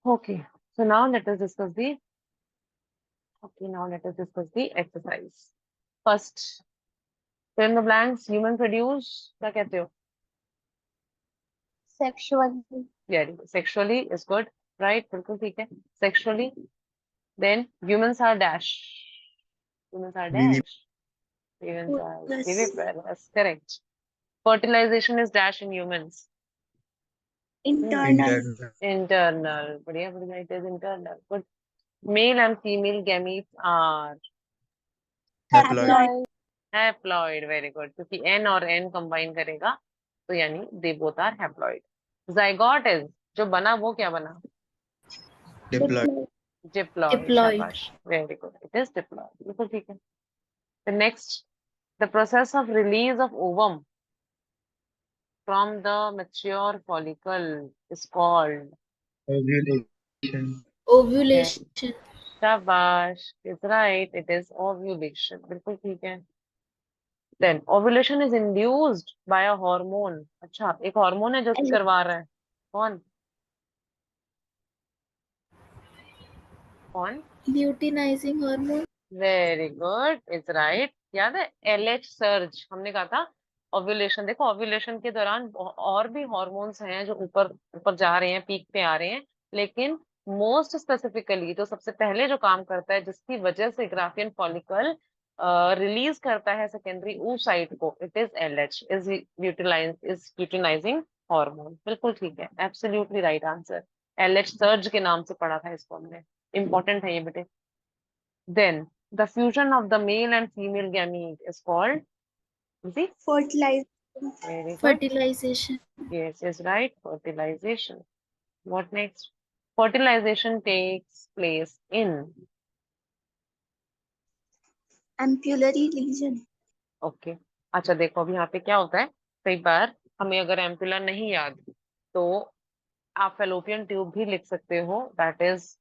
Okay, so now let us discuss the exercise. First, fill in the blanks. Human produce क्या कहते हो? Sexually. Yeah, sexually is good, right? बिल्कुल ठीक है. Sexually, then humans are dash. Humans are Vivi- dash. Humans are Yes. viviparous. Correct. Fertilization is dash in humans. Internal. Internal. बढ़िया बढ़िया. It is internal. Good. Male and female gametes are haploid. Haploid. haploid. Very good. क्योंकि N और N combine करेगा तो यानी they both are haploid. Zygote is जो बना वो क्या बना? Diploid. Diploid. Diploid. शाबाश. Very good. It is diploid. बिल्कुल ठीक है. The next, the process of release of ovum from the mature follicle is called Ovulation. Ovulation. शाबाश. It's right. It is ovulation. बिल्कुल ठीक है. Then ovulation is induced by a hormone. अच्छा, एक hormone है जो करवा रहा है. कौन? कौन? Luteinizing hormone. Very good. It's right. याद है LH सर्ज हमने कहा था. ओव्यूलेशन देखो, ओव्यूलेशन के दौरान और भी हार्मोन्स हैं जो ऊपर ऊपर जा रहे हैं, पीक पे आ रहे हैं, लेकिन मोस्ट स्पेसिफिकली जो सबसे पहले जो काम करता है जिसकी वजह से ग्राफियन फॉलिकल रिलीज करता है सेकेंडरी oocyte को, it is LH, is luteinizing hormone. बिल्कुल ठीक है. Absolutely right answer. LH surge के नाम से पढ़ा था इसको हमने. इंपॉर्टेंट है ये बेटे. Then the fusion of the male and female gamete is called the Fertilization. very good. Fertilization. Yes, is right. Fertilization. What next? Fertilization takes place in. Ampullary lesion. Okay. अच्छा देखो अभी यहाँ पे क्या होता है, कई बार हमें अगर एम्पुला नहीं याद तो आप फेलोपियन ट्यूब भी लिख सकते हो. That is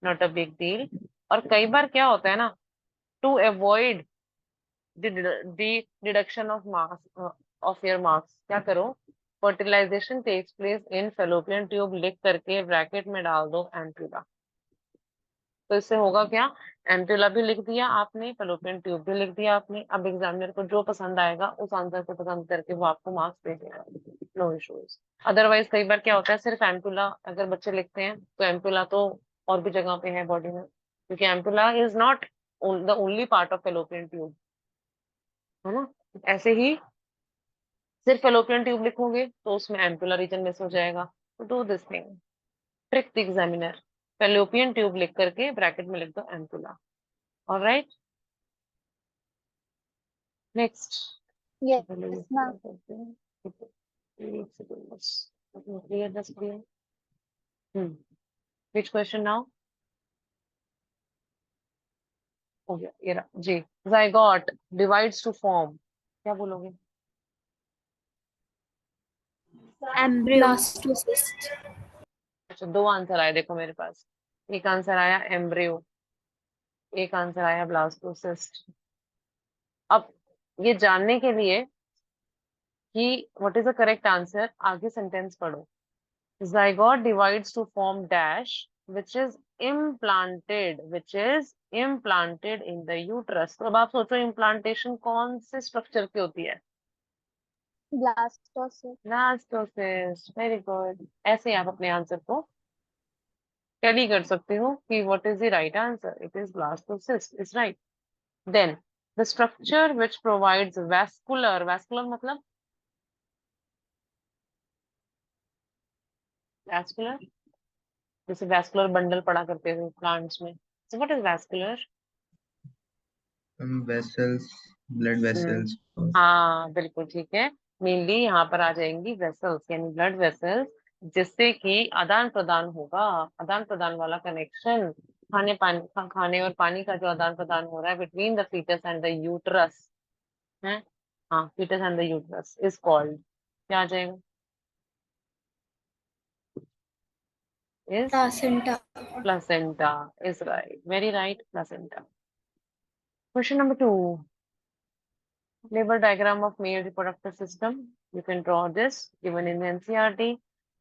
not a big deal. और कई बार क्या होता है ना, to avoid the deduction of marks of your marks, क्या करो, fertilization takes place in fallopian tube लिख करके ब्रैकेट में डाल दो एम्पुला. तो इससे होगा क्या, एम्पुला भी लिख दिया आपने, फेलोपियन ट्यूब भी लिख दिया आपने. अब एग्जामिनर को जो पसंद आएगा उस आंसर को पसंद करके वो आपको मार्क्स दे देगा. No issues. अदरवाइज कई बार क्या होता है, सिर्फ एम्पुला अगर बच्चे लिखते हैं तो एम्पुला तो और भी जगह पे है बॉडी में, क्योंकि ampulla is not the only part of fallopian tube, है ना. ऐसे ही सिर्फ फेलोपियन ट्यूब लिखोगे तो उसमें एम्पुलर रीजन मिस हो जाएगा. तो do this thing, trick the examiner. Fallopian tube लिख करके ब्रैकेट में लिख दो ampulla. Alright. Next. Yes, ma'am. Clear the screen. Which question now? हो गया ये रहा जी. जाइगोट डिवाइड्स टू फॉर्म, क्या बोलोगे? Embryo. Blastocyst. अच्छा, दो आंसर आए देखो मेरे पास. एक आंसर आया एम्ब्रियो, एक आंसर आया ब्लास्टोसिस्ट. अब ये जानने के लिए कि what is the correct answer, आगे सेंटेंस पढ़ो. zygote divides to form dash which is implanted in the uterus. तो अब आप सोचो इम्प्लांटेशन कौन से स्ट्रक्चर की होती है? Blastocyst. ब्लास्टोसिस्ट. Very good. ऐसे ही आप अपने आंसर को टैली कर सकते हो कि what is the right answer. It is blastocyst is right. Then the structure which provides vascular मतलब वैस्कुलर, जैसे वैस्कुलर बंडल पढ़ा करते थे प्लांट्स में. So what is vascular? Vessels, blood vessels. हाँ बिल्कुल ठीक है. मेनली यहाँ पर आ जाएंगी वेसल्स यानी ब्लड वेसल्स, जिससे कि आदान प्रदान होगा. आदान प्रदान वाला कनेक्शन, खाने और पानी का जो आदान प्रदान हो रहा है between the foetus and the uterus है. हाँ, foetus and the uterus is called, क्या आ जाएगा? Is Placenta. Placenta. Is right. Very right. Placenta. Question number 2. Labor diagram of male reproductive system. You can draw this given in the NCERT.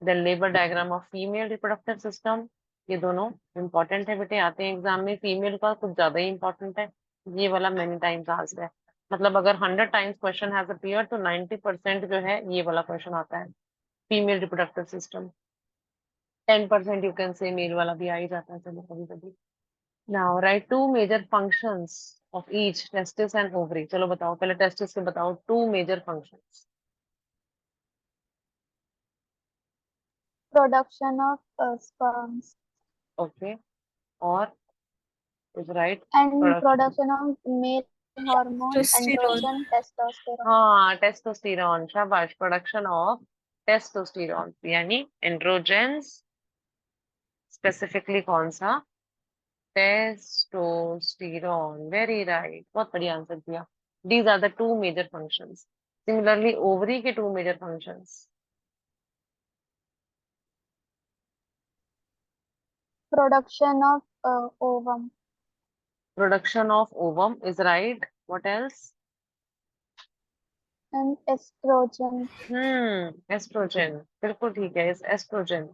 The labor diagram of female reproductive system. ये दोनों important है बेटे, आते हैं exam में। Female का कुछ ज्यादा ही इंपॉर्टेंट है, ये वाला मैनी टाइम्स आंसर है। मतलब अगर 100 टाइम्स क्वेश्चन हैज अपीयर्ड तो 90% जो है ये वाला क्वेश्चन आता है, female reproductive system. 10% you can say male वाला भी आ ही जाता है, चलो कभी कभी। Now write two major functions of each testis and ovary. चलो बताओ, पहले टेस्टिस के बताओ, two major functions. Production of sperms okay, और is right. and production, production of male hormone Testosterone. androgen testosterone. हाँ टेस्टोस्टेरॉन, शाबाश। प्रोडक्शन ऑफ टेस्टोस्टेरॉन यानी androgens, specifically कौन सा? टेस्टोस्टेरॉन, वेरी राइट, बहुत बढ़िया आंसर दिया। These are the two major functions. Similarly ovary के two major functions. Production of ovum production of ovum is right, what else? and estrogen. Estrogen, बिल्कुल ठीक है, इस एस्ट्रोजन।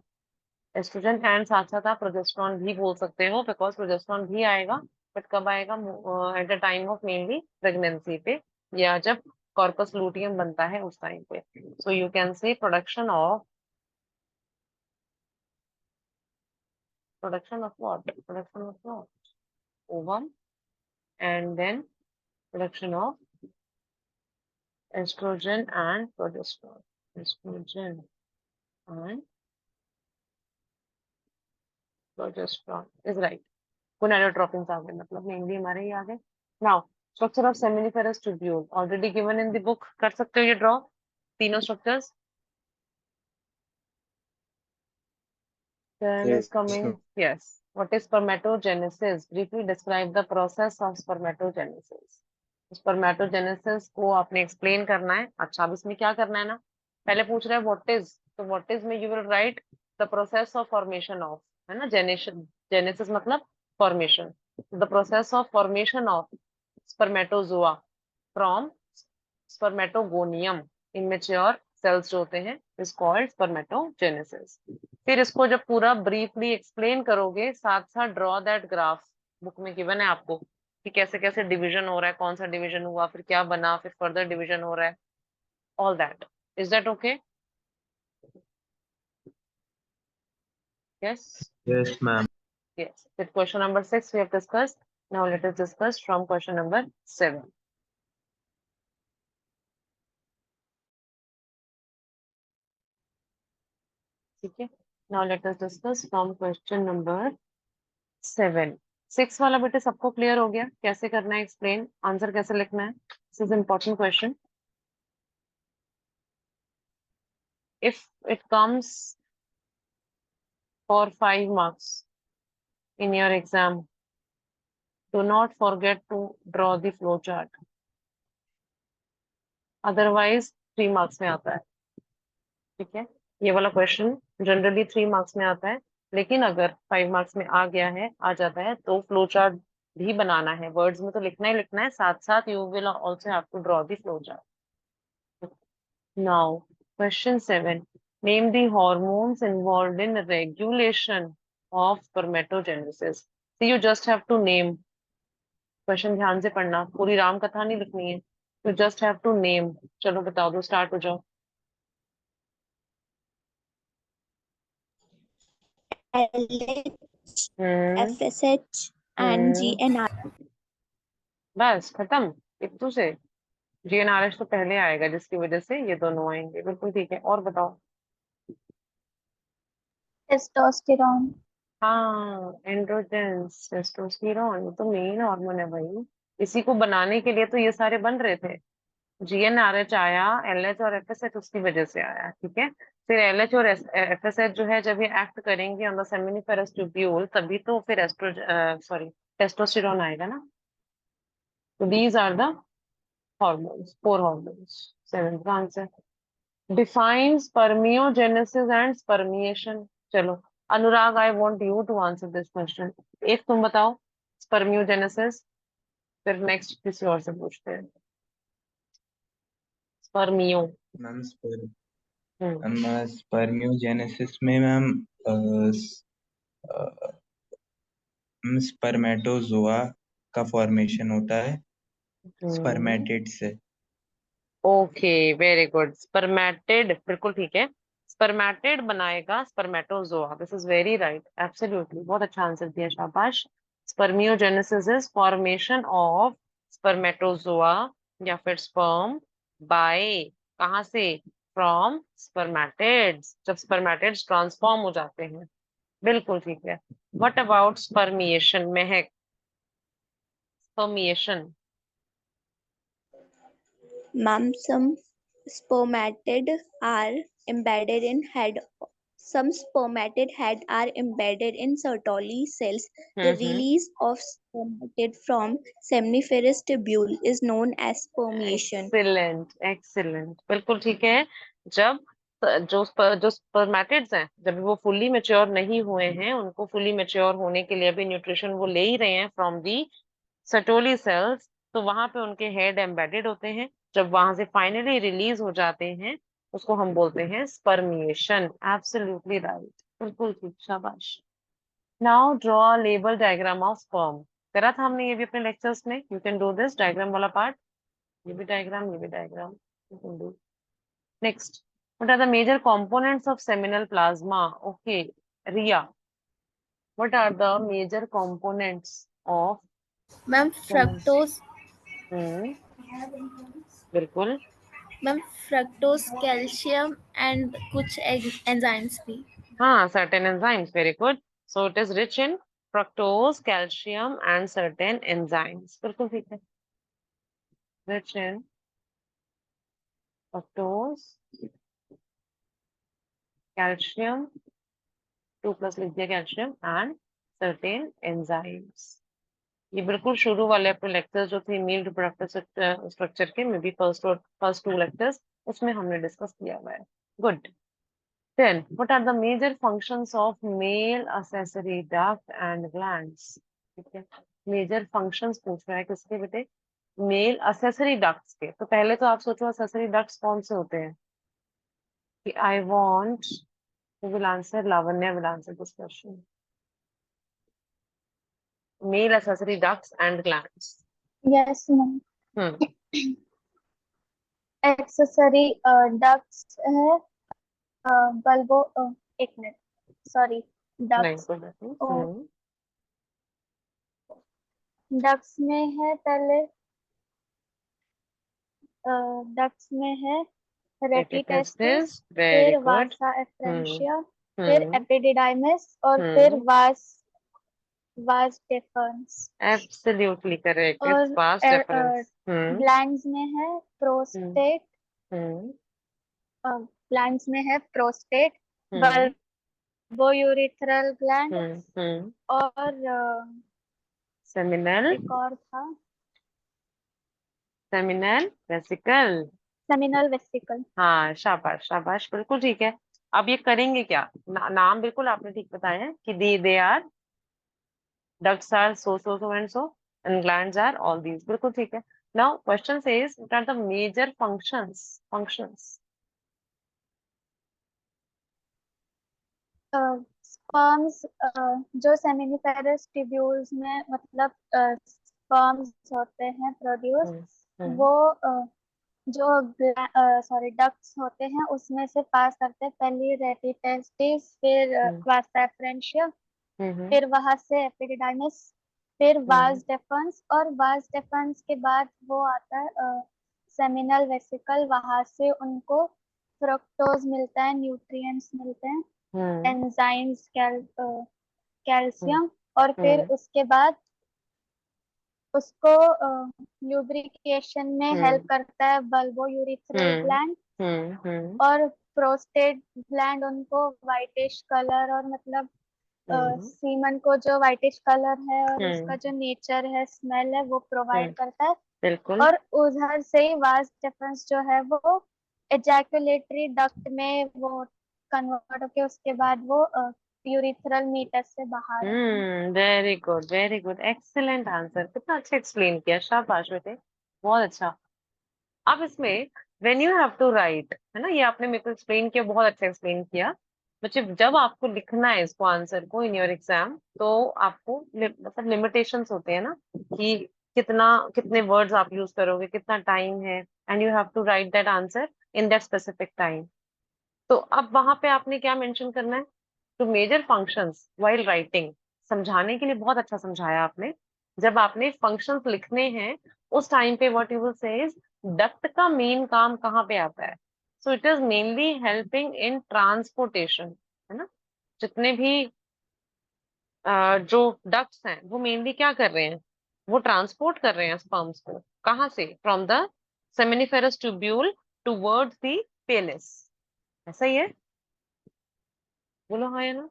एस्ट्रोजन एंड साथ साथ आप प्रोजेस्टेरॉन भी बोल सकते हो, बिकॉज प्रोजेस्टेरॉन भी आएगा, बट कब आएगा? At the time of mainly pregnancy पे, या जब कॉर्पस लूटियम बनता है उस टाइम पे। So you can say production of what? Production of what? Ovum, and then production of estrogen and progesterone. Estrogen and progesterone is right. Gonadotropins आ गए, मतलब मेनली हमारे ही आ गए। Now structure of seminiferous tubule already given in the book, कर सकते हो ये ड्रॉ, तीनों structures. Then is Yes, coming, ma'am. yes. What is spermatogenesis? Briefly describe the process of spermatogenesis. Spermatogenesis को आपने explain करना है। अच्छा, अब इसमें क्या करना है ना, पहले पूछ रहा है what is, तो what is में you will write the process of formation of, है ना, genesis मतलब formation, the process of formation of spermatozoa from spermatogonium, immature cells जो होते हैं, is called spermatogenesis। फिर इसको जब पूरा ब्रीफली एक्सप्लेन करोगे, साथ साथ ड्रॉ दैट ग्राफ, बुक में गिवन है आपको कि कैसे कैसे डिवीजन हो रहा है, कौन सा डिवीजन हुआ, फिर क्या बना, फिर फर्दर डिवीजन हो रहा है, all that. Is that okay? Yes, Yes, ma'am. Yes. फिर question number 6 we have discussed, now let us discuss from question number 7। ठीक है, now let us discuss from question number 7। 6 वाला बेटे सबको क्लियर हो गया, कैसे करना है एक्सप्लेन, आंसर कैसे लिखना है? This is important question. If it comes for 5 marks in your exam, do not forget to draw the flow chart. Otherwise 3 marks में आता है। ठीक है, ये वाला क्वेश्चन जनरली 3 मार्क्स में आता है, लेकिन अगर 5 मार्क्स में आ गया है, आ जाता है, तो फ्लो चार्ट भी बनाना है। वर्ड्स में तो लिखना ही लिखना है, साथ साथ you will also have to draw the flow chart. Now, question 7. Name the hormones involved in regulation of spermatogenesis. So you just have to name. Question ध्यान से पढ़ना, पूरी राम कथा नहीं लिखनी है, you just have to name. चलो बताओ, दो स्टार्ट हो जाओ। LH, hmm, FSH and hmm, GNR. बस खत्म, इतू से। जीएनआरएच तो पहले आएगा, जिसकी वजह से ये दोनों आएंगे, बिल्कुल ठीक है। और बताओ। Testosterone. हाँ, एंड्रोजेंस, टेस्टोस्टेरोन, ये तो मेन हार्मोन है भाई, इसी को बनाने के लिए तो ये सारे बन रहे थे। जीएनआरएच आया, एलएच और एफएसएच उसकी वजह से आया, ठीक है। फिर एलएच और एफएसएच जो है, जब ये एक्ट करेंगे ऑन द सेमिनिफेरस ट्यूब्यूल, तभी तो फिर सॉरी टेस्टोस्टेरोन आएगा ना। तो these are the hormones, 4 hormones. 7th का answer. Define spermiogenesis and spermiation. चलो Anurag, I want you to answer this question. एक तुम बताओ स्पर्मियोजेनेसिस, फिर नेक्स्ट किसी और से पूछते हैं। स्पर्मियो। मैम हम्म, स्पर्मियोजेनेसिस में मैम स्पर्मेटोजोआ का फॉर्मेशन होता है हम्म, स्पर्मेटिड से। Okay, very good. स्पर्मेटिड, बिल्कुल ठीक है। स्पर्मेटिड बनाएगा spermatozoa. This is very right, absolutely, बहुत अच्छा आंसर दिया, शाबाश। Spermiogenesis is formation of spermatozoa या फिर स्पर्म बाय, कहाँ से? फ्रॉम स्पर्मेटिड्स, जब स्पर्मेटिड्स ट्रांसफॉर्म हो जाते हैं। बिल्कुल ठीक है। What about spermiation, Mahak? Spermiation. Ma'am, some spermatid are embedded in head. Some spermatid head are embedded in Sertoli cells. The release of spermatid from seminiferous tubule is known as spermiation. Excellent, excellent, बिल्कुल ठीक है। जब जो spermatids हैं, जब वो fully mature नहीं हुए हैं, उनको फुल्ली मेच्योर होने के लिए अभी न्यूट्रिशन वो ले ही रहे हैं फ्रॉम दी सर्टोली सेल्स, तो वहां पे उनके हेड एम्बेडेड होते हैं। जब वहां से फाइनली रिलीज हो जाते हैं, उसको हम बोलते हैं स्पर्मिएशन। एब्सोल्युटली राइट, बिल्कुल ठीक, शाबाश। Now draw label diagram of sperm. करा था हमने ये भी अपने लेक्चर्स में। You can do this diagram वाला पार्ट। ये भी डायग्राम, ये भी diagram, you can do. Next, what are the major components of seminal plasma? Okay, Ria, what are the major components of ma'am seminal? Fructose हम्म, बिल्कुल। Ma'am fructose calcium and कुछ enzymes भी। हाँ, certain enzymes, very good. So it is rich in fructose, calcium and certain enzymes. बिल्कुल ठीक है। Rich in fructose, calcium, 2 plus लिख दिया, कैल्शियम एंड सर्टेन एंजाइम्स। ये बिल्कुल शुरू वाले अपने लेक्चर्स जो थे मील रिप्रोडक्टिव स्ट्रक्चर के, मे बी फर्स्ट 2 लेक्चर्स, उसमें हमने डिस्कस किया हुआ है। Good. Then what are the major functions of male accessory duct and glands? ठीक है, मेजर फंक्शंस पूछ रहा है किसके बेटे? मेल असेसरी डक्ट्स के। तो पहले तो आप सोचो असेसरी डक्ट्स कौन से होते हैं? कि I want, who will answer? Lavanya will answer this question. Male accessory ducts and glands. Yes, ma'am. Hmm. Accessory ducts है, बल्बो एक मिनट, सॉरी, नहीं, डक्ट्स कोई बात नहीं। और डक्ट्स में है पहले, डक्ट्स में है रेटिटेस्टिस, Very फिर good. वासा Hmm. एफ्रेंशिया, फिर Hmm. एपिडिडाइमिस और फिर Hmm. वास डेफर्स। Absolutely correct. और It's vast difference. Hmm. Glands में है प्रोस्टेट, Hmm. ग्लैंड्स में है prostate, Hmm. Bulbourethral gland Hmm. Hmm. और Seminal, एक और था seminal vesicle. Seminal vesicle. हाँ, शाबाश, शाबाश, बिल्कुल ठीक है। अब ये करेंगे क्या? नाम बिल्कुल आपने ठीक बताया है कि they are, ducts are so and so, and glands are all these. बिल्कुल ठीक है। Now question says what are the major functions? Sperms जो सेमिनिफेरस ट्यूब्यूल्स में मतलब स्पर्म्स होते हैं प्रोड्यूस, हम्म, हम्म, वो जो सॉरी डक्ट्स होते हैं उसमें से पास करते हैं, पहले रेटिटेस्टिस, फिर हम्म, वास्ता एफ्रेंशिया, हम्म, फिर वहां से एपिडिडाइमिस, फिर वास डेफर्स, और वास डेफर्स के बाद वो आता है सेमिनल वेसिकल। वहां से उनको फ्रक्टोज मिलता है, न्यूट्रिएंट्स मिलते हैं, हम्म, एंजाइम्स, हम्म, कैल्शियम, और फिर हम्म, उसके बाद उसको ल्यूब्रिकेशन में हेल्प हम्म, करता है बल्बोयूरेथ्रल हम्म, ग्लैंड, हम्म, और प्रोस्टेट ग्लैंड उनको वाइटिश कलर और मतलब हम्म, सीमन को जो वाइटिश कलर है और उसका हम्म, जो नेचर है, स्मेल है, वो प्रोवाइड करता है। बिल्कुल। और उधर से ही वास डिफरेंस जो है वो एजैकुलेटरी डक्ट में वो कन्वर्ट होके उसके बाद वो यूरिथ्रल मीटस से बाहर आता है। Very good, very good, excellent answer. कितना अच्छा एक्सप्लेन किया, शाबाश बेटे, बहुत अच्छा। अब इसमें when you have to write, है ना, ये आपने मेरे को एक्सप्लेन किया, बहुत अच्छा एक्सप्लेन किया। बच्चे जब आपको लिखना है इसको आंसर को इन योर एग्जाम, तो आपको मतलब लिमिटेशंस होते हैं ना, कि कितने वर्ड्स आप यूज करोगे, कितना टाइम है, and you have to write that answer in that specific time. तो अब वहां पे आपने क्या मेंशन करना है? Two major functions while writing. समझाने के लिए बहुत अच्छा समझाया आपने। जब आपने फंक्शंस लिखने हैं उस टाइम पे व्हाट यू विल से इज, डक्ट का मेन काम कहाँ पे आता है? So it is mainly helping in transportation, है ना। जितने भी जो डक्ट्स हैं वो मेनली क्या कर रहे हैं? वो ट्रांसपोर्ट कर रहे हैं स्पर्म्स को, कहाँ से? From the seminiferous tubule towards the penis. ऐसा ही है? बोलो हाँ या ना।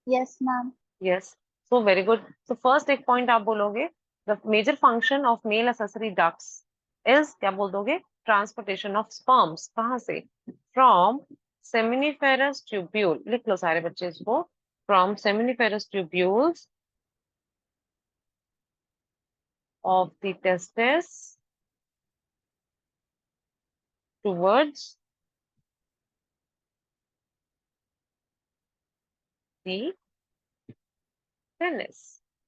Yes, ma'am. Yes, so very good. So first एक पॉइंट आप बोलोगे, the major function of male accessory ducts is, क्या बोल दोगे? ट्रांसपोर्टेशन ऑफ स्पर्म्स, कहाँ से? From seminiferous tubule. लिख लो सारे बच्चे इसको, from seminiferous tubules of the testis towards the penis,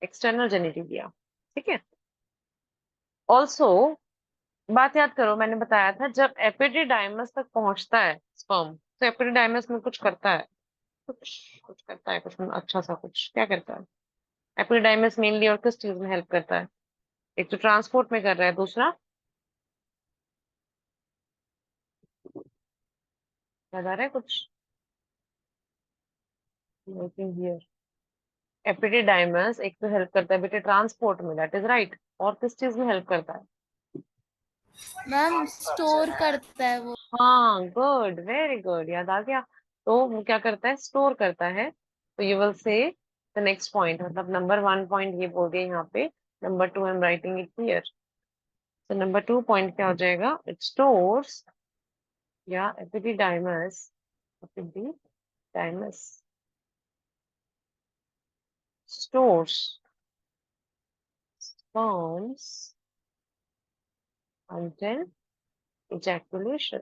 external genitalia. ठीक है। ऑल्सो बात याद करो, मैंने बताया था जब एपिडिडाइमस तक पहुंचता है स्पर्म, तो एपिडिडाइमस में कुछ करता है, कुछ कुछ करता है, कुछ अच्छा सा कुछ क्या करता है? एपिडिडाइमस मेनली और किस चीज में हेल्प करता है? एक तो ट्रांसपोर्ट में कर रहा है, दूसरा याद आ रहा है कुछ? एपिडिडाइमस एक तो हेल्प करता है बेटे ट्रांसपोर्ट में, दैट इज राइट। और किस चीज में हेल्प करता है? मैम स्टोर करता है वो। हाँ, गुड, वेरी गुड, याद आ गया। तो वो क्या करता है? स्टोर करता है। तो you will say the next point, मतलब नंबर 1 पॉइंट ये बोल गए यहाँ पे, number 2 I am writing it here. तो नंबर 2 पॉइंट क्या हो जाएगा? इट स्टोर्स, या epididymis, epididymis stores sperms until ejaculation।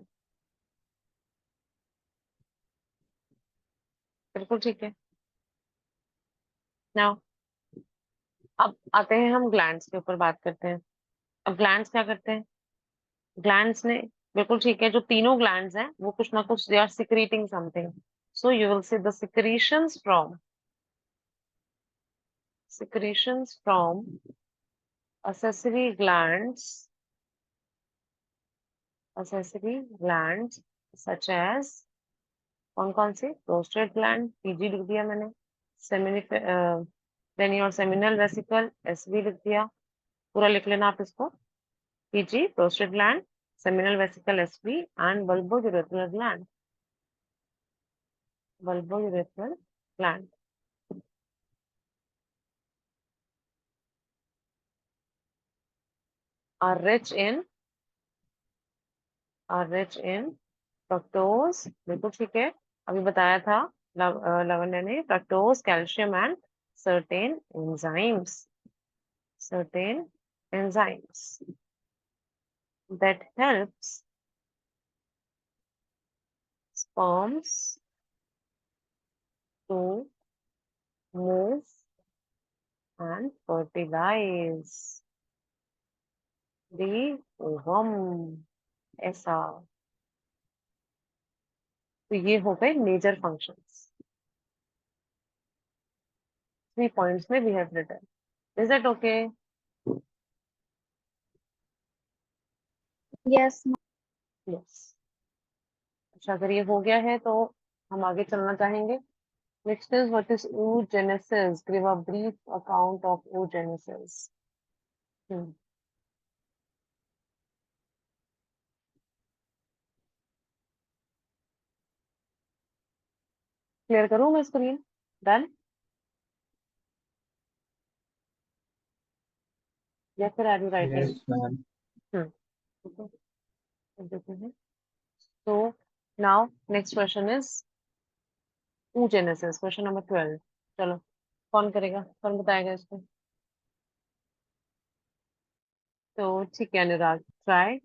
बिल्कुल ठीक है। नाउ अब आते हैं हम ग्लैंड्स के ऊपर बात करते हैं। अब ग्लैंड्स क्या करते हैं? ग्लैंड्स ने, बिल्कुल ठीक है, जो तीनों ग्लैंड्स हैं वो कुछ ना कुछ they are secreting something. So you will say the secretions from accessory glands such as, कौन कौन से? प्रोस्टेट ग्लैंड, पीजी लिख दिया मैंने, then your seminal vesicle, SV लिख दिया। पूरा लिख लेना आप इसको, PG, prostate gland, seminal vesicle, SV, and bulbourethral gland, bulbourethral gland are rich in fructose। बिल्कुल ठीक है, अभी बताया था लवण्य ने, fructose, calcium and certain enzymes certain enzymes that helps sperms to move and fertilize the ovum। ऐसा, तो ये हो गए मेजर फंक्शंस। 3 पॉइंट्स में we have written. Is that okay? Yes, ma'am. Yes. अच्छा, अगर ये हो गया है तो हम आगे चलना चाहेंगे। Next is what is oogenesis। Give a brief account of oogenesis। Clear करूं मैं स्क्रीन? डन या फिर are you writing? Yes, ma'am. हम्म, देते हैं। तो now next question is oogenesis, question number 12। चलो, कौन करेगा, कौन बताएगा इसको? तो ठीक है अनुराग, try.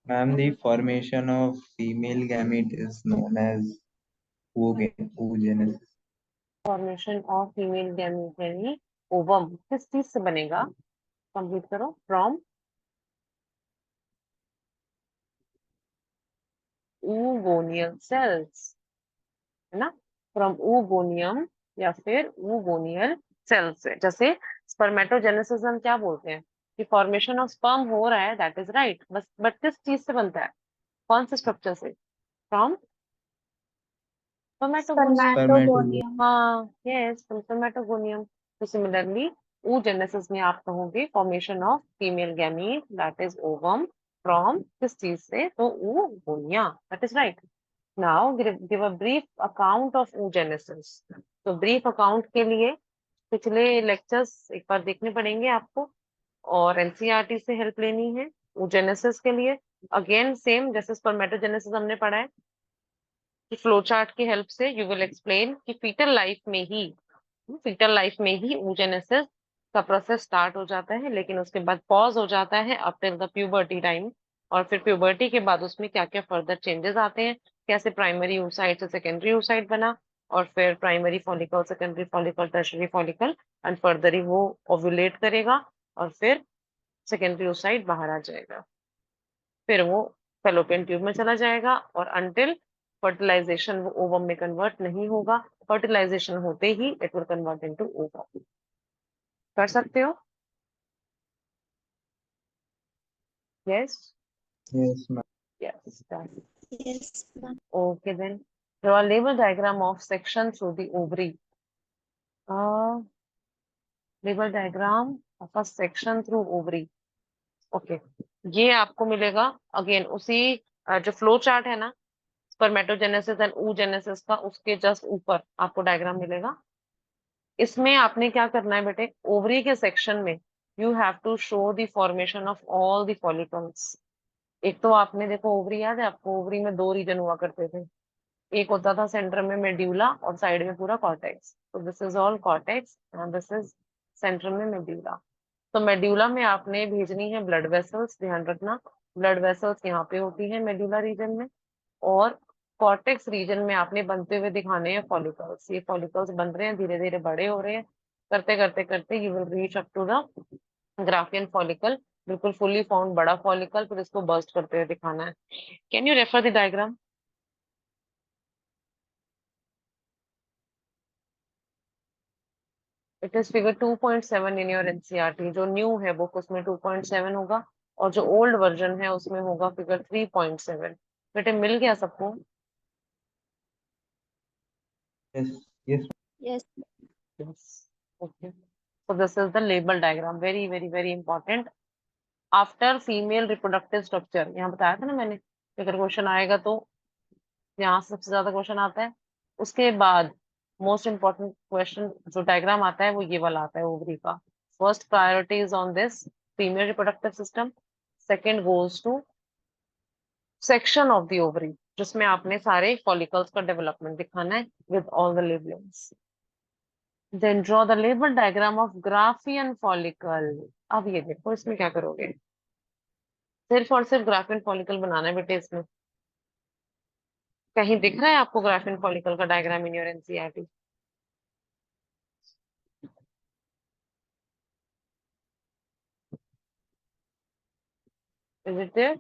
Ma'am, the formation of female gamete is known as oogenesis. Formation of female gamete यानी ओवम किस चीज से बनेगा? कंप्लीट करो। फ्रॉम oogoneal cells, है ना? फ्रॉम oogoneum या फिर oogoneal cells से। जैसे स्पर्मेटोजेनेसिस हम क्या बोलते हैं कि फॉर्मेशन ऑफ स्पर्म हो रहा है, दैट इज राइट, बस बट किस चीज से बनता है? कौन से स्ट्रक्चर से? From spermatogonium. स्पर्मेटोगोनियम। हाँ, यस, फ्रॉम स्पर्मेटोगोनियम। तो सिमिलरली oogenesis में आप कहोगे formation of female gamete, that is ovum, from किस चीज से? तो oogonia, that is right. Now give a brief account of oogenesis। तो ब्रीफ अकाउंट के लिए पिछले लेक्चर्स एक बार देखने पड़ेंगे आपको और एनसीईआरटी से हेल्प लेनी है oogenesis के लिए। अगेन सेम जैसे स्पर्मेटोजेनेसिस हमने पढ़ा है कि फ्लो चार्ट की हेल्प से यू विल एक्सप्लेन कि फीटल लाइफ में ही oogenesis का प्रोसेस स्टार्ट हो जाता है, लेकिन उसके बाद पॉज हो जाता है up till the puberty time. और फिर प्यूबर्टी के बाद उसमें क्या क्या फर्दर चेंजेस आते हैं, कैसे प्राइमरी oocyte से सेकेंडरी oocyte बना, और फिर primary follicle, secondary follicle, tertiary follicle, and further he वो ओव्यूलेट करेगा और फिर सेकेंडरी oocyte बाहर आ जाएगा, फिर वो फेलोपियन ट्यूब में चला जाएगा और अंटिल फर्टिलाइजेशन वो ओवम में कन्वर्ट नहीं होगा। फर्टिलाइजेशन होते ही it will convert into ovum. कर सकते हो? Yes, Yes, ma'am. Yes, Yes, ma'am. Okay then draw a label diagram of section through the ovary. Label diagram of a section through ovary. Okay, ये आपको मिलेगा again उसी जो flow chart है ना स्पर्मेटोजेनेसिस एंड oogenesis का, उसके just ऊपर आपको डायग्राम मिलेगा। इसमें आपने क्या करना है बेटे, ओवरी के सेक्शन में you have to show the formation of all the follicles. एक तो आपने देखो ओवरी याद है आपको, ओवरी में दो रीजन हुआ करते थे, एक होता था सेंटर में मेड्यूला और साइड में पूरा कॉर्टेक्स। तो this is all cortex and this is centre में मेड्यूला। तो मेड्यूला में आपने भेजनी है ब्लड वेसल्स, ध्यान रखना ब्लड वेसल्स यहाँ पे होती है मेड्यूला रीजन में, और कॉर्टेक्स रीजन में आपने बनते हुए दिखाने हैं फॉलिकल्स। ये फॉलिकल्स बन रहे हैं, धीरे धीरे बड़े हो रहे हैं, करते करते करते you will reach up to the Graafian follicle, बिल्कुल फुली फॉर्म्ड बड़ा फॉलिकल, फिर इसको बर्स्ट करते हुए दिखाना है। Can you refer the diagram? It is figure 2.7 in your NCERT. जो न्यू है बुक उसमें 2.7 होगा और जो ओल्ड वर्जन है उसमें होगा फिगर 3.7। बेटे मिल गया सबको? Yes, yes. Yes. Yes. Okay. So this is the label diagram. Very, very, very important. After female reproductive structure, यहाँ बताया था ना मैंने, अगर क्वेश्चन आएगा तो यहाँ से सबसे ज्यादा क्वेश्चन आता है। उसके बाद मोस्ट इम्पोर्टेंट क्वेश्चन जो डायग्राम आता है वो ये वाला आता है ओवरी का। First priority is on this female reproductive system, second goes to section of the ovary जिसमें आपने सारे फॉलिकल्स का डेवलपमेंट दिखाना है with all the labellings. Then draw the label diagram of Graafian follicle. अब ये देखो इसमें क्या करोगे, सिर्फ और सिर्फ ग्राफियन फॉलिकल बनाना है बेटे। इसमें कहीं दिख रहा है आपको ग्राफियन फॉलिकल का diagram in your NCERT? Is it there?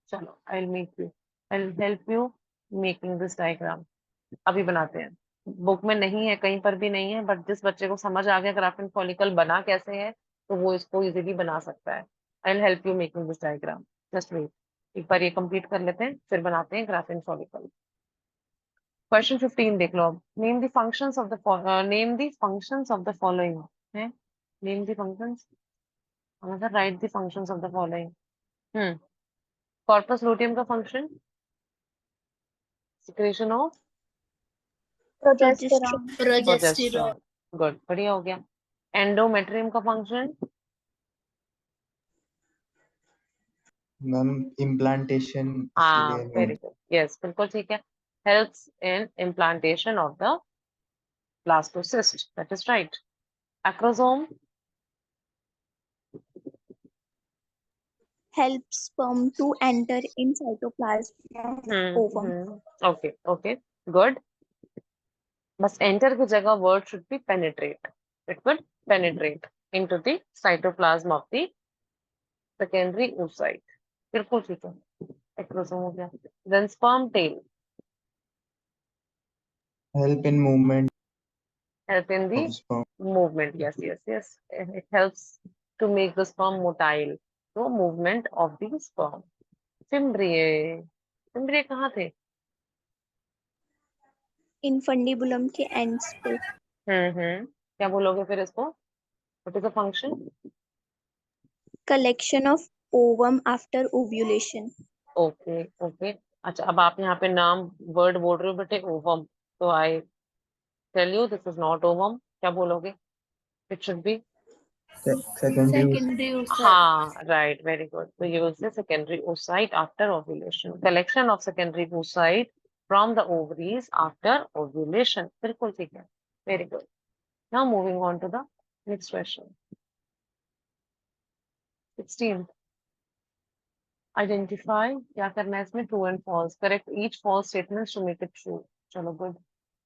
चलो I will help you making this diagram. अभी बनाते हैं। बुक में नहीं है, कहीं पर भी नहीं है, बट जिस बच्चे को समझ आ गया ग्राफियन फॉलिकल बना कैसे है तो वो इसको इजीली बना सकता है। I will help you making this diagram, just wait. एक बार ये कंप्लीट कर लेते हैं फिर बनाते हैं ग्राफियन फॉलिकल। क्वेश्चन 15 देख लो अब। Name the functions of the following है। नेम द फंक्शंस, मतलब write the functions of the following. Corpus luteum का function secretion of progesterone. Progesterone. Good, बढ़िया हो गया। एंडोमेट्रियम का फंक्शन मैम इम्प्लांटेशन, हाँ, इसीलिए वेरी नहीं। गुड, यस बिल्कुल ठीक है। Helps in implantation of the blastocyst, that is right. Acrosome helps sperm to enter in cytoplasm of ovum. Okay okay good. बस एंटर की जगह word should be penetrate. It would penetrate into the cytoplasm of the secondary oocyte. बिल्कुल ठीक है. Acrosome हो गया. Then sperm tail. Help in movement Help in the of sperm. movement. Yes, yes, yes. It helps to make the sperm motile. So movement of the sperm. Fimbriae. Fimbriae कहाँ थे? Infundibulum के ends पे. क्या बोलोगे फिर इसको? What is the function? Collection of ovum after ovulation. Okay okay. अच्छा, अब आप यहाँ पे नाम वर्ड बोल रहे हो बेटे, ओवम. तो I tell you this is not ovum. क्या बोलोगे? It should be. Secondary secondary oocyte. हाँ, right, very good. So you will say secondary oocyte after ovulation. Collection of secondary oocyte from the ovaries after ovulation. बिल्कुल ठीक है. Very good. Now moving on to the next question. 16. Identify. क्या करना है इसमें? True and false. Correct each false statement to make it true. चलो good.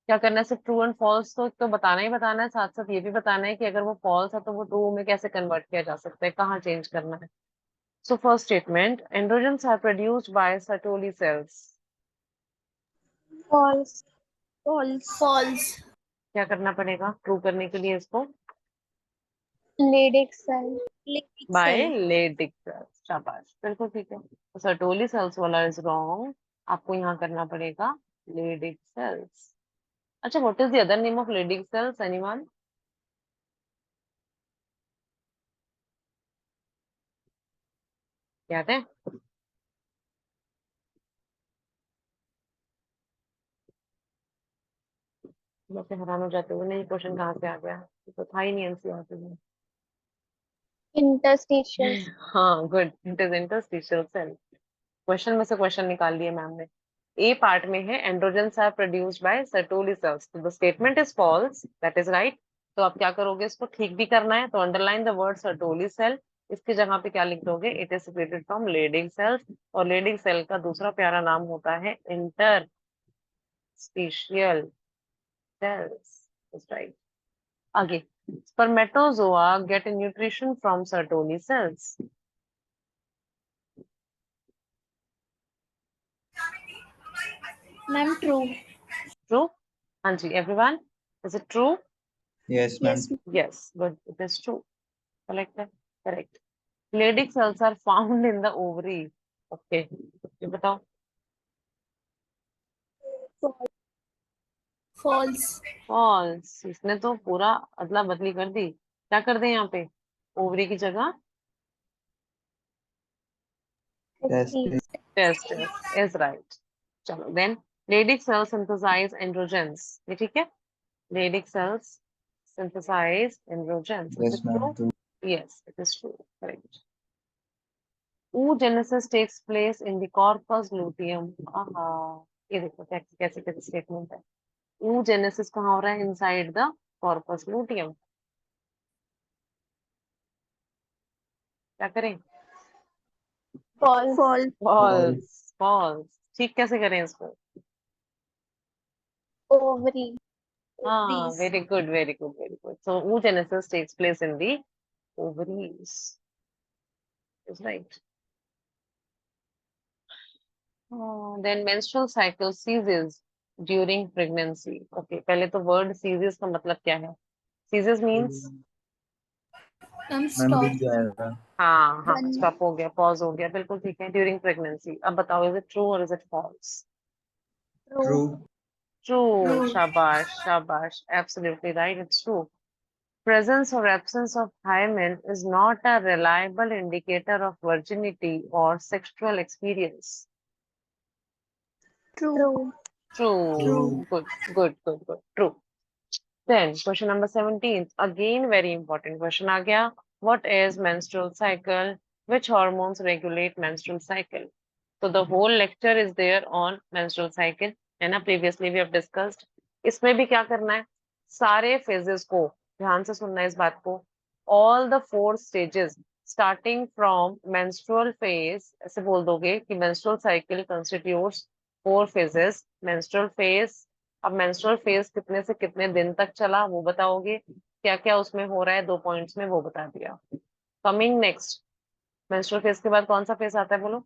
क्या करना है? सिर्फ ट्रू एंड फॉल्स तो बताना ही बताना है, साथ साथ ये भी बताना है कि अगर वो फॉल्स है तो वो ट्रू में कैसे कन्वर्ट किया जा सकता है, कहाँ चेंज करना है. So first statement, androgens are produced by Sertoli cells. false, False. क्या करना पड़ेगा ट्रू करने के लिए इसको? Leydig cell, By Leydig cells. शाबाश, बिल्कुल ठीक है. तो Sertoli cells वाला is wrong. आपको यहाँ करना पड़ेगा Leydig cells. अच्छा, what is the other name of Leydig cells? Anyone? याद है? वैसे हैरान हो जाते हुए, नहीं क्वेश्चन कहाँ से आ गया, ये तो था ही नहीं एनसीईआरटी में. interstitial, हाँ good. It is interstitial cell. Question में से क्वेश्चन निकाल लिए मैम ने. ए पार्ट में है androgens are produced by Sertoli cells. तो the statement is false. That is right. तो आप क्या करोगे, इसको ठीक भी करना है तो underline the word Sertoli cell. इसकी जगह पे क्या लिख दोगे? It is secreted from Leydig cells. और लेडिंग सेल का दूसरा प्यारा नाम होता है इंटरस्टिशियल सेल्स. Is right. आगे. Spermatozoa get nutrition from Sertoli cells. Ma'am, true. True? हाँ जी, everyone. Is it true? Yes, ma'am. Yes. Yes, good. It is true. Correct. Correct. Leydig cells are found in the ovary. Okay. ये बताओ. False. False. इसने तो पूरा अदला बदली कर दी. क्या कर दे यहाँ पे? ओवरी की जगह testes, testis is right. चलो then. Leydig cells synthesize androgens. ये ठीक है? Leydig cells synthesize androgens. Is Yes, it ma'am. true? True. Yes, it is true. Correct. Oogenesis takes place in the corpus luteum. ये देखो कैसे कैसे statement है. oogenesis कहाँ हो रहा है? Inside the corpus luteum. क्या करें? false, False. False. False. ठीक कैसे करें इसको? ovary, हाँ, Ovaries. very good, very good, very good. So oogenesis takes place in the ovaries. Is right. Then menstrual cycle ceases during pregnancy. Okay, पहले तो word ceases का मतलब क्या है? Ceases means Ma'am, ma'am stop. रुक जाएगा. हाँ हाँ, One. स्टॉप हो गया, पॉज हो गया. बिल्कुल ठीक है. During pregnancy. अब बताओ, इज इट ट्रू और is it falls? true, True. True. True. शाबाश शाबाश. Absolutely right. It's true. Presence or absence of hymen is not a reliable indicator of virginity or sexual experience. True. true, True. True. Good, good, good, good. True. Then question number 17. Again, very important question आ गया. What is menstrual cycle? Which hormones regulate menstrual cycle? So the whole lecture is there on menstrual cycle. है ना? Previously we have discussed. इसमें भी क्या करना है? सारे phases को ध्यान से सुनना है इस बात को. All the 4 stages starting from menstrual phase, ऐसे बोल दोगे कि menstrual cycle constitutes 4 phases. Menstrual phase, अब मेंस्ट्रुअल फेज कितने से कितने दिन तक चला वो बताओगे, क्या क्या उसमें हो रहा है 2 पॉइंट्स में वो बता दिया। कमिंग नेक्स्ट, मेंस्ट्रुअल फेज के बाद कौन सा फेज आता है बोलो?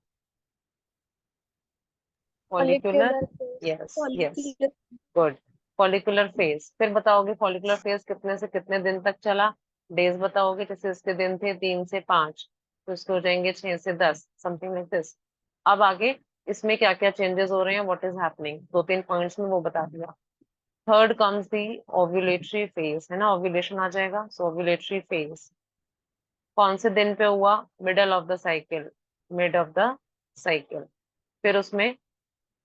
Follicular, follicular phase. Yes yes, follicular good. Follicular phase, फिर बताओगे फॉलिकुलर फेज कितने से कितने दिन तक चला, डेज बताओगे, जैसे इसके दिन थे 3 से 5, तो इसके हो जाएंगे 6 से 10, समथिंग लाइक दिस। अब आगे इसमें क्या क्या चेंजेस हो रहे हैं, व्हाट इज हैपनिंग, 2-3 पॉइंट्स में वो बता दिया। Third comes the ovulatory phase, है ना, ओव्यूलेशन आ जाएगा। सो ओव्यूलेटरी फेज कौन से दिन पे हुआ? Middle of the cycle, mid of the cycle. फिर उसमें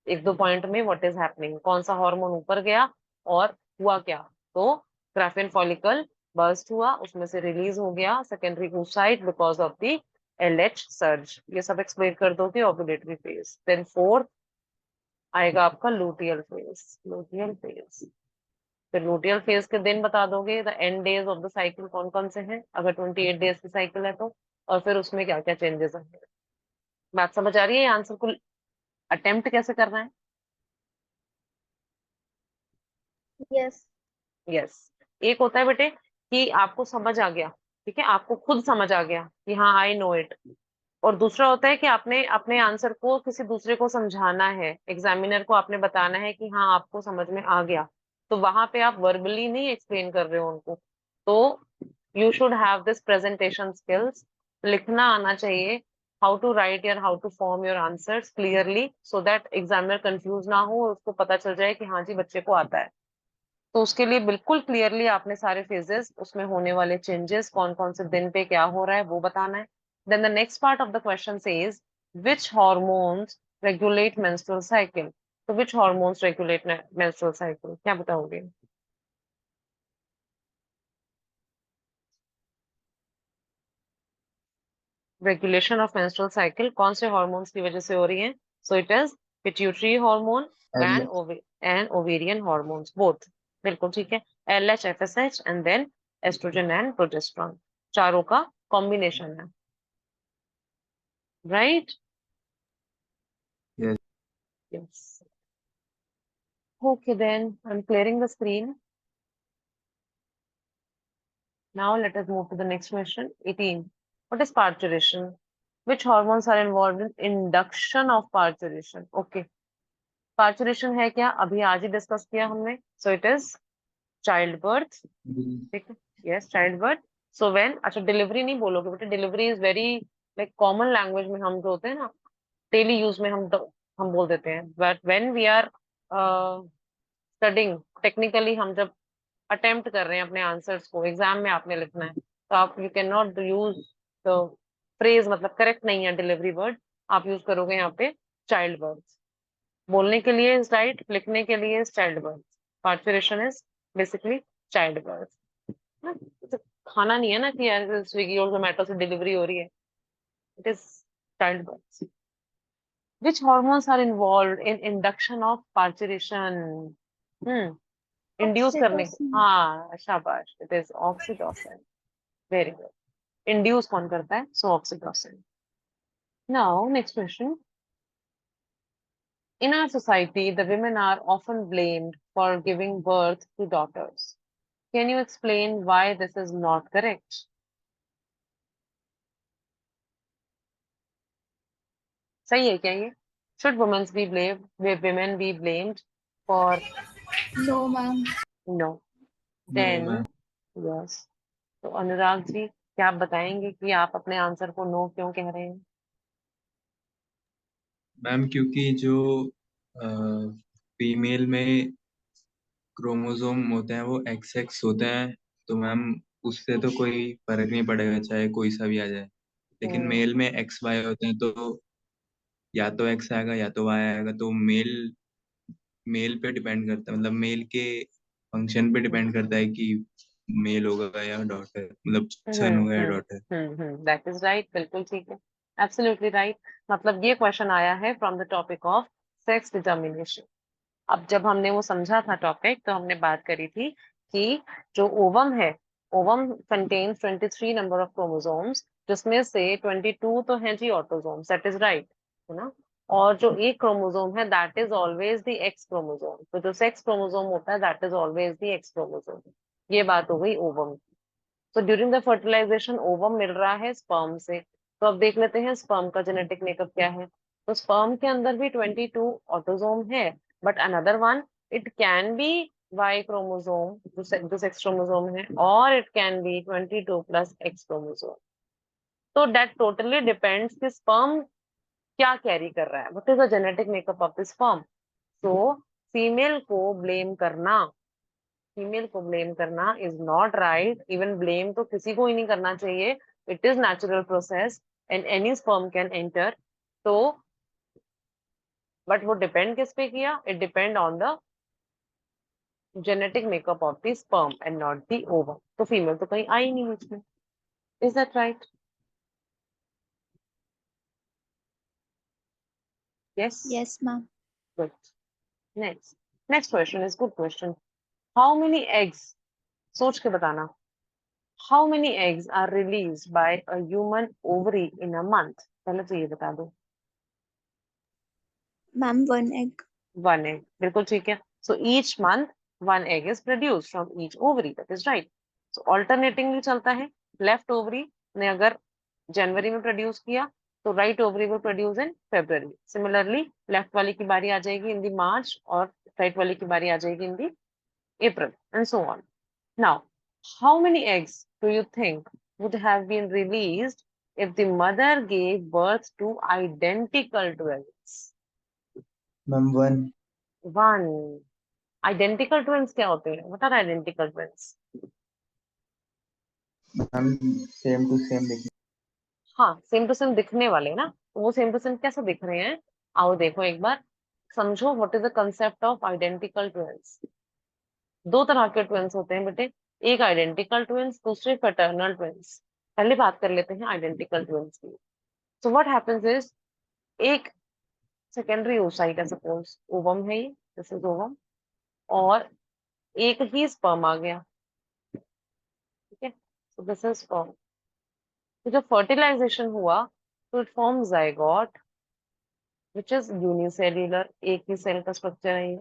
1-2 पॉइंट में व्हाट इज हैपनिंग, कौन सा हार्मोन ऊपर गया और हुआ क्या? तो ग्राफिन फॉलिकल बर्स्ट हुआ, उसमें से रिलीज हो गया secondary oocyte because of the LH surge. ये सब एक्सप्लेन कर दोगे ओव्यूलेटरी फेज। देन फोर्थ आएगा आपका लूटियल फेज, लूटियल फेज। फिर लूटियल फेज के दिन बता दोगे, the end days of the cycle कौन कौन से हैं अगर 28 डेज की साइकिल है तो, और फिर उसमें क्या क्या चेंजेस होंगे। बात समझ आ रही है? आंसर को अटेम्प्ट कैसे करना है? Yes. यस। एक होता है बेटे कि आपको समझ आ गया, ठीक है, आपको खुद समझ आ गया कि हाँ आई नो इट, और दूसरा होता है कि आपने अपने आंसर को किसी दूसरे को समझाना है, एग्जामिनर को आपने बताना है कि हाँ आपको समझ में आ गया, तो वहां पे आप वर्बली नहीं एक्सप्लेन कर रहे हो उनको। तो you should have this presentation skills, लिखना आना चाहिए, हाउ टू राइट और how to form your answers clearly, so that examiner confuse ना हो और उसको पता चल जाए कि हाँ जी बच्चे को आता है। तो उसके लिए बिल्कुल क्लियरली आपने सारे फेजेस, उसमें होने वाले चेंजेस, कौन कौन से दिन पे क्या हो रहा है वो बताना है। Then the next part of the question says which hormones regulate menstrual cycle. तो which hormones regulate menstrual cycle, क्या बताओगे? रेगुलेशन ऑफ मेंस्ट्रुअल साइकिल कौन से हॉर्मोन्स की वजह से हो रही है? So it is pituitary hormone LH, and ovarian hormones both. बिल्कुल ठीक है, LH FSH and then oestrogen and progesterone, चारों का कॉम्बिनेशन है, right? yes, yes. Okay, then I'm clearing the screen. Now let us move to the next question. 18. What is parturition? Which hormones are involved in induction of parturition? Okay. Parturition है क्या? अभी आज ही discuss किया हमने. So it is childbirth. ठीक है. Yes, childbirth. So when, अच्छा delivery नहीं बोलोगे बेटे, delivery is very like common language में हम जो होते हैं ना, डेली यूज में हम बोल देते हैं, but when we are studying technically, हम जब अटेम्प्ट कर रहे हैं अपने आंसर्स को, एग्जाम में आपने लिखना है, तो आप you can not use the phrase, मतलब करेक्ट नहीं है डिलीवरी वर्ड, आप यूज करोगे यहाँ पे चाइल्ड बर्थ। बोलने के लिए इज राइट, लिखने के लिए is child birth. Parturition is basically child birth. तो खाना नहीं है ना कि यार स्विगी और जोमेटो से डिलीवरी हो रही है, it is child birth. Which hormones are involve in induction of parturition? Induce करने, Oxytocin. हाँ शाबाश, it is oxytocin. Very good. Induce कौन करता है? So oxytocin. Now next question. In our society, the women are often blamed for giving birth to daughters. Can you explain why this is not correct? सही है क्या ये? Should women be blamed for? No, ma'am. No. no Then ma'am. yes. तो अनुराग जी, क्या आप बताएंगे कि आप अपने आंसर को नो क्यों कह रहे हैं? मैम क्योंकि जो फीमेल में क्रोमोसोम होते हैं वो XX होते हैं, तो मैम उससे तो कोई फर्क नहीं पड़ेगा चाहे कोई सा भी आ जाए। लेकिन हम्म मेल में XY होते हैं, तो या तो X आएगा या तो Y आएगा, तो मेल मेल पे डिपेंड करता है, मतलब मेल के फंक्शन पे डिपेंड करता है कि मेल होगा या डॉटर, मतलब सन होगा या डॉटर। दैट इज राइट, बिल्कुल ठीक है, एब्सोल्युटली राइट। मतलब ये क्वेश्चन आया है from the topic of sex determination. अब जब हमने वो समझा था टॉपिक, तो हमने बात करी थी कि जो ओवम है, ovum contains 23 number of chromosomes, जिसमें से 22 तो है जी ऑटोसोम्स, दैट इज राइट, है ना। और जो एक क्रोमोसोम है that is always the x chromosome, तो जो सेक्स क्रोमोसोम होता है that is always the x chromosome. ये बात हो गई ओवम। तो ड्यूरिंग द फर्टिलाइजेशन ओवम मिल रहा है स्पर्म से। तो अब देख लेते हैं स्पर्म का जेनेटिक मेकअप क्या है। तो स्पर्म के अंदर भी 22 ऑटोसोम है, but another one, it can be Y chromosome जो सेक्स क्रोमोसोम है, और it can be 22 plus X chromosome. तो दैट टोटली डिपेंड्स कि स्पर्म क्या कैरी कर रहा है, what is the genetic makeup of the sperm. So female को ब्लेम करना, फीमेल को ब्लेम करना is not right. Even blame तो किसी को ही नहीं करना चाहिए, it is natural process and any sperm can enter. तो बट वो डिपेंड किस पे किया, it depend on the genetic makeup of the sperm and not the ovum. तो फीमेल तो कहीं आई नहीं उसमें, is that right? Yes, Yes, ma'am. Good. Next question is good question. How many eggs, सोच के बताना, how many eggs are release by a human ovary in a month? पहले तो ये बता दो। Ma'am, one egg. 1 egg, बिल्कुल ठीक है। So each month 1 egg is produced from each ovary, that is right. So alternatingly चलता है। लेफ्ट ओवरी ने अगर जनवरी में प्रोड्यूस किया तो right ovary will produce in February. Similarly left वाली की बारी आ जाएगी इन दी मार्च, और राइट वाली की बारी आ जाएगी in the April, and so on. Now how many eggs do you think would have been released if the mother gave birth to identical twins? Ma'am 1। 1। Identical twins क्या होते हैं, what are identical twins? Ma'am same to same लिखना। हाँ, same to same दिखने वाले ना। तो वो सेम टू सेम कैसे दिख रहे हैं, आओ देखो एक बार, समझो what is the concept of identical twins. दो तरह के ट्विंस होते हैं बेटे, एक आइडेंटिकल ट्विंस, दूसरे पैटर्नल ट्विंस। पहले बात कर लेते हैं आइडेंटिकल ट्विंस की। सो व्हाट हैपेंस इज, एक सेकेंडरी oocyte है, सपोज ओवम है ये, दिस इज ओवम, और एक ही स्पर्म आ गया, ठीक है। So this is sperm. तो जब फर्टिलाइजेशन हुआ तो it form zygote which is unicellular, एक ही सेल का स्ट्रक्चर है ये।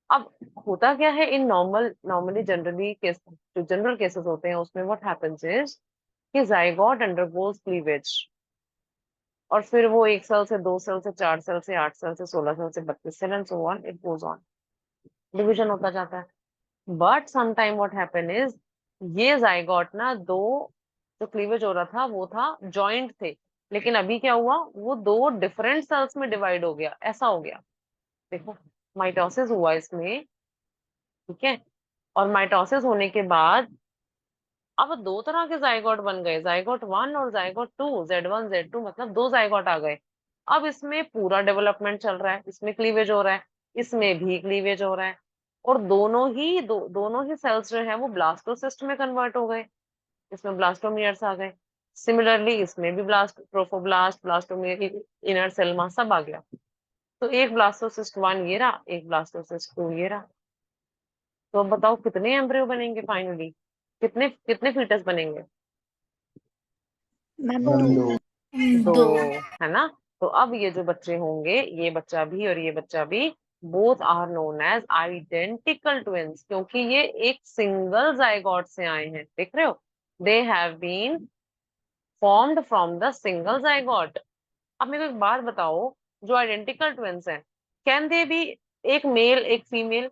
अब होता क्या है इन नॉर्मली जनरली केस, जो जनरल केसेस होते हैं उसमें व्हाट हैपेंस इज कि जाइगोट अंडरगोज क्लीवेज, और फिर वो एक सेल से 2 सेल से 4 सेल से 8 सेल से 16 सेल से 32 cell and so on, it goes on, division होता जाता है। But sometime what happen is, ये जाइगोट ना दो, जो क्लीवेज हो रहा था वो था जॉइंट थे, लेकिन अभी क्या हुआ, वो दो डिफरेंट सेल्स में डिवाइड हो गया, ऐसा हो गया। देखो माइटोसिस हुआ इसमें, ठीक है, और माइटोसिस होने के बाद अब दो तरह के जाइगोट बन गए, जाइगोट 1 और जाइगोट 2, Z1 Z2, मतलब दो जाइगोट आ गए। अब इसमें पूरा डेवलपमेंट चल रहा है, इसमें क्लीवेज हो रहा है, इसमें भी क्लीवेज हो रहा है, और दोनों ही सेल्स जो है वो ब्लास्टोसिस्ट में कन्वर्ट हो गए, इसमें ब्लास्टोमियर्स आ गए। सिमिलरली इसमें भी प्रोफोब्लास्ट, ब्लास्टोमियर, इनर सेल्मा सब आ गया। तो एक ब्लास्टोसिस्ट 1 ये रहा, एक ब्लास्टोसिस्ट 2 ये रहा। तो अब बताओ कितने एम्ब्रियो बनेंगे फाइनली, कितने कितने फीटस बनेंगे? Ma'am, ma'am two. 2। दो, दो। है ना। तो अब ये जो बच्चे होंगे, ये बच्चा भी और ये बच्चा भी, both are known as identical twins, क्योंकि ये एक सिंगल जाइगोट से आए हैं, देख रहे हो, they have been formed from the single zygote. अब मेरे को एक बात बताओ, जो आइडेंटिकल ट्विंस हैं, कैन दे बी एक मेल एक फीमेल,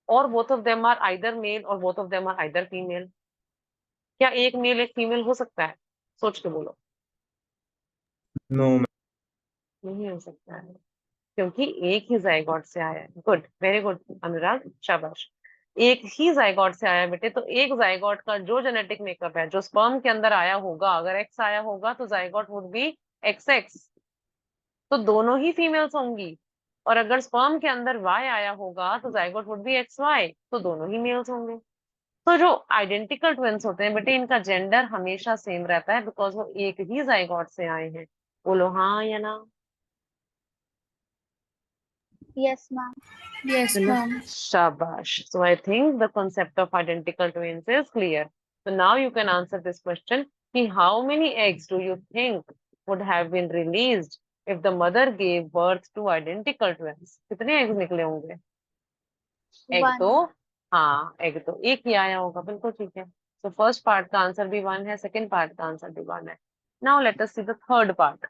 और both of them are either male और both of them are either female? क्या एक मेल एक फीमेल हो सकता है? सोच के बोलो। No ma'am. नहीं हो सकता है, क्योंकि एक ही जाइगोट से आया है। गुड, वेरी गुड अनुराग, शाबाश। एक ही जाइगोट से आया बेटे, तो एक जाइगोट का जो जेनेटिक मेकअप है, जो स्पर्म के अंदर आया होगा, अगर एक्स आया होगा तो जाइगोट वुड बी XX, तो दोनों ही फीमेल्स होंगी। और अगर स्पर्म के अंदर Y आया होगा तो जाइगोट वुड बी XY, तो दोनों ही मेल्स होंगे। तो जो आइडेंटिकल ट्विंस होते हैं बेटे, इनका जेंडर हमेशा सेम रहता है, बिकॉज वो एक ही जाइगोट से आए हैं। बोलो हाँ या ना। Yes, ma'am. Yes, ma'am. Shabash. So I think the concept of identical twins is clear. So now you can answer this question कि how many eggs do you think would have been released if the mother gave birth to identical twins? कितने eggs निकले होंगे? Egg तो, 1. हाँ egg तो एक ही आया होगा, बिल्कुल ठीक है। तो फर्स्ट पार्ट का आंसर भी 1 है, सेकंड पार्ट का आंसर भी 1 है। Now let us see the third part.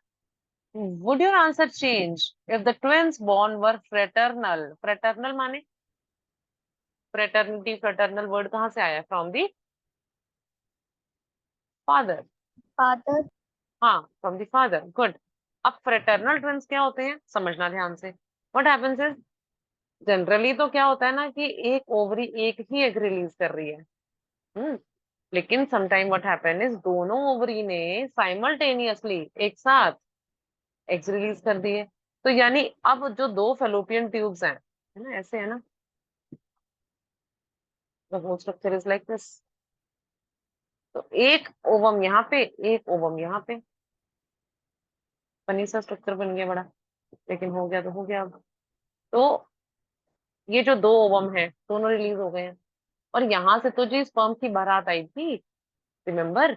Would your answer change if the twins born were fraternal? Fraternal माने fraternity, fraternal word कहाँ से आया? From the father. Father. हाँ, from the father. Good. अब fraternal twins क्या होते हैं समझना ध्यान से। What happens is जनरली तो क्या होता है ना कि एक ओवरी एक ही एग रिलीज कर रही है। लेकिन समटाइम व्हाट हैपन इज दोनों ओवरी ने साइमल्टेनियसली एक साथ एग्स रिलीज कर दिए। तो यानी अब जो दो फेलोपियन ट्यूब्स हैं, है ना, ऐसे है ना, the whole structure is like this। तो एक ओवम यहाँ पे, एक ओवम यहाँ पे, फनी सा स्ट्रक्चर बन गया बड़ा, लेकिन हो गया तो हो गया। अब तो ये जो दो ओवम है दोनों रिलीज हो गए हैं, और यहाँ से तो जी स्पर्म की बारात आई थी, रिमेम्बर।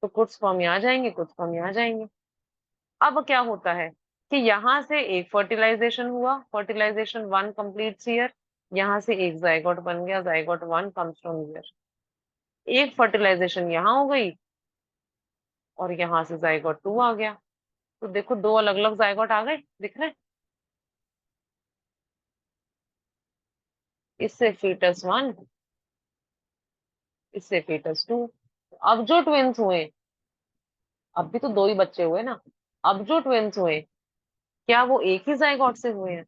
तो कुछ स्पर्म यहाँ जाएंगे, कुछ स्पर्म यहाँ जाएंगे। अब क्या होता है कि यहाँ से एक फर्टिलाइजेशन हुआ, फर्टिलाइजेशन 1 कंप्लीट्स हियर। यहाँ से एक जाइगोट बन गया, जाइगोट 1 कम्स फ्रॉम हियर। एक फर्टिलाइजेशन यहाँ हो गई और यहाँ से जाइगोट 2 आ गया। तो देखो दो अलग अलग जाइगोट आ गए, दिख रहे? इससे फीटस 1, इससे फीटस 2। अब जो ट्विंस हुए, अब भी तो दो ही बच्चे हुए ना, अब जो ट्विंस हुए क्या वो एक ही जाइगोट से हुए हैं?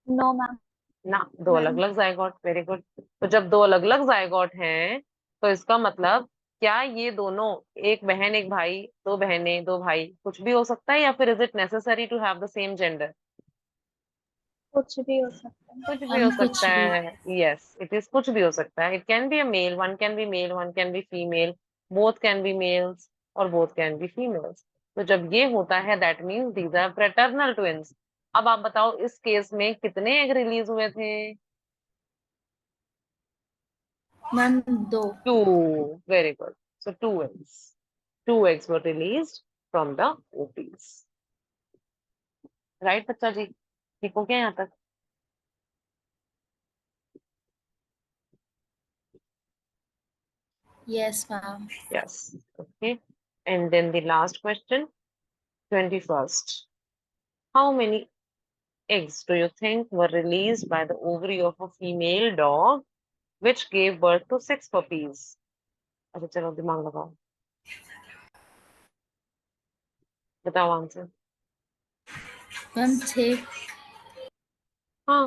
No, ma'am. ना, दो अलग अलग जाइगोट। Very good. तो जब दो अलग अलग जाइगोट हैं तो इसका मतलब क्या ये दोनों, एक बहन एक भाई, दो बहनें दो भाई, कुछ भी हो सकता है, या फिर is it necessary to have the same gender? कुछ भी हो सकता है। कुछ भी हो कुछ सकता भी। है। यस, इट इज कुछ भी हो सकता है। It can be a male, one can be male, one can be female, both can be males और बोथ कैन बी फीमेल्स। तो जब ये होता है that means these are fraternal twins. अब आप बताओ इस केस में कितने एग रिलीज हुए थे? Ma'am 2। 2. Very good. So 2 eggs. 2 eggs were released from the ovaries. Right, बच्चा जी? ठीक हो क्या यहाँ तक? Yes ma'am. Yes. Okay. And then the last question, 21st. How many eggs do you think were released by the ovary of a female dog which gave birth to 6 puppies? अच्छा चलो दिमाग लगाओ, बताओ आंसर। मैम 6। हाँ,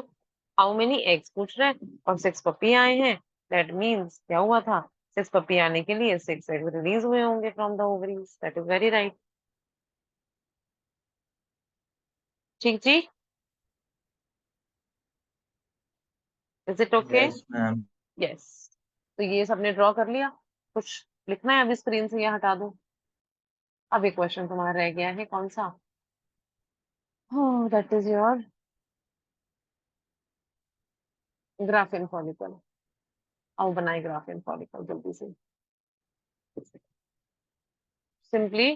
how many eggs पूछ रहे हैं और 6 पपी आए हैं। दैट मीन्स क्या हुआ था, 6 पपी आने के लिए 6 एग्स रिलीज हुए होंगे from the ovaries. That is very right. ठीक जी, is it okay? Yes ma'am. Yes. तो ये सबने ड्रॉ कर लिया, कुछ लिखना है अभी स्क्रीन से या हटा दूं? अब एक क्वेश्चन तुम्हारा रह गया है, कौन सा? That is your graphene follicle. आओ बनाए ग्राफिन फॉलिकल जल्दी से। सिंपली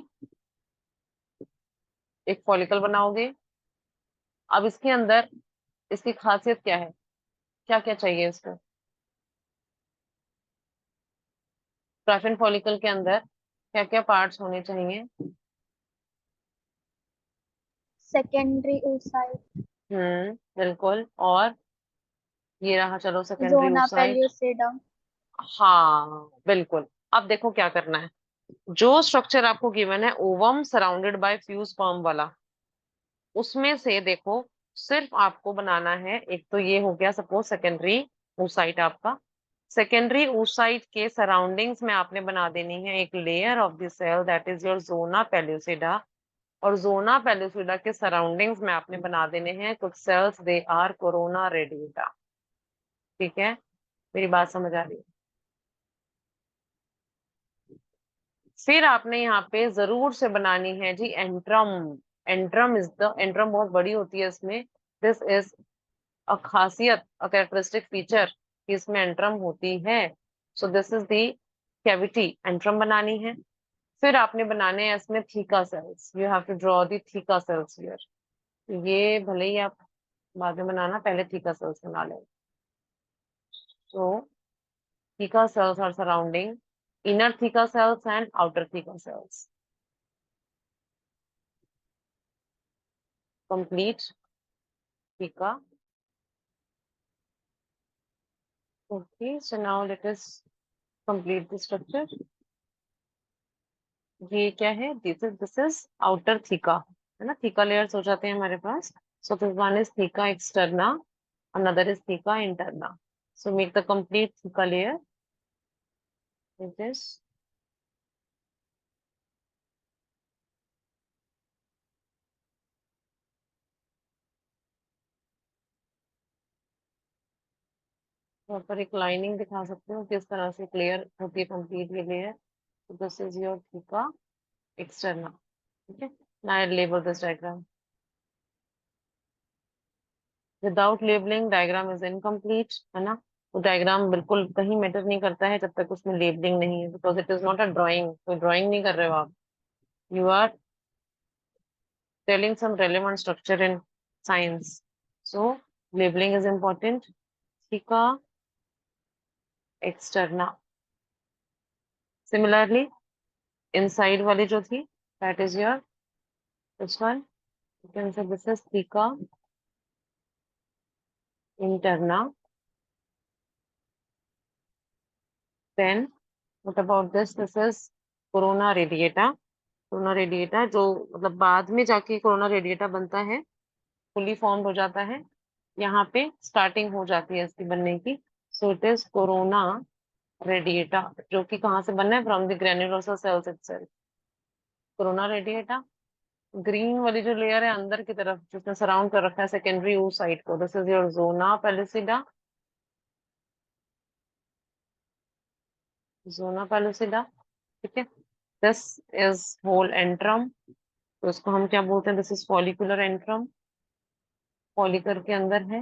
एक फॉलिकल बनाओगे। अब इसके अंदर इसकी खासियत क्या है, क्या क्या चाहिए इसको? ग्राफिन फॉलिकल के अंदर क्या क्या पार्ट्स होने चाहिए? Secondary oocyte. बिल्कुल। और ये रहा, चलो सेकेंडरी Zona oocyte। pellucidum. हाँ बिल्कुल। अब देखो क्या करना है, जो स्ट्रक्चर आपको गिवन है ovum surrounded by few sperm वाला, उसमें से देखो सिर्फ आपको बनाना है एक, तो ये हो गया सपोज सेकेंडरी oocyte आपका। सेकेंडरी oocyte के सराउंडिंग्स में आपने बना देनी है एक layer of the cell that is your zona pellucida. और जोना पेल्यूसिडा के सराउंडिंग्स में आपने बना देने हैं कुछ cells, they are corona radiata. ठीक है, मेरी बात समझ आ रही है? फिर आपने यहाँ पे जरूर से बनानी है जी antrum. Antrum is the, antrum बहुत बड़ी होती है इसमें। दिस इज अ खासियत, अ कैरेक्टरिस्टिक फीचर कि इसमें एंट्रम होती है। So this is the cavity, antrum बनानी है। फिर आपने बनाने हैं इसमें theca cells, you have to draw the theca cells here. ये भले ही आप बाद में बनाना, पहले थीका सेल्स बना लें। So theca cells are surrounding inner theca cells and outer theca cells. Complete theca. Okay, so now let us complete the structure. ये क्या है? This is outer theca, है ना? Theca layers हो जाते हैं हमारे पास. So this one is theca externa, another is theca interna. So make the complete theca layer. It is पर एक लाइनिंग दिखा सकते हो किस तरह से क्लियर होती है कंप्लीट ये layer. So this is your theca externa. Okay, now I'll label this diagram. Without labeling, diagram is incomplete, है ना? तो डायग्राम बिल्कुल कहीं मैटर नहीं करता है जब तक उसमें लेबलिंग नहीं है, because it is not a drawing. कोई ड्राइंग नहीं कर रहे हो आप, you are telling some relevant structure in science. So labelling is important. Theca externa. Similarly inside वाली जो थी, that is your this one. You can say this is theca interna. Then what about this? This is corona radiata. Corona radiata जो मतलब बाद में जाके corona radiata बनता है, fully formed हो जाता है. यहाँ पे starting हो जाती है इसकी बनने की. So it is corona radiata, जो कि कहाँ से बनना है? From the granulosa cells itself. Corona radiata. Green वाली जो लेयर है अंदर की तरफ जिसने सराउंड कर रखा है सेकेंडरी oocyte को, this is your zona pellucida. Zona pellucida. ठीक है. This is whole antrum. तो इसको हम क्या बोलते हैं? This is follicular antrum. Follicle के अंदर है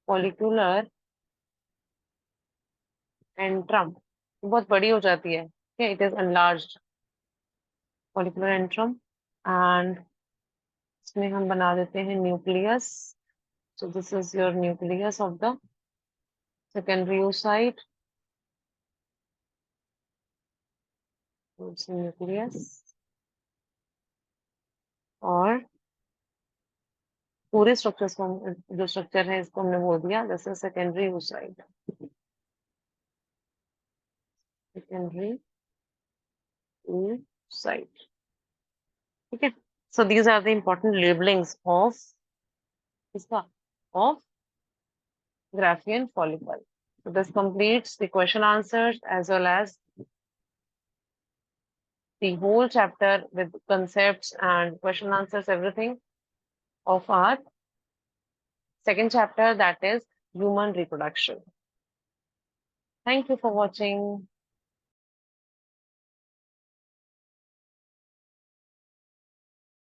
फॉलिकुलर एंट्रम. बहुत बड़ी हो जाती है. It is enlarged follicular antrum. And इसमें हम बना देते हैं nucleus. So this is your nucleus of the secondary oocyte. Nucleus. और पूरे स्ट्रक्चर्स को जो स्ट्रक्चर है इसको हमने बोल दिया this is secondary oocyte. Secondary oocyte. ठीक है. So these are the important labelings of इसका of Graafian follicle. So this completes the question answers as well as the whole chapter with concepts and question answers, everything of our second chapter, that is human reproduction. Thank you for watching.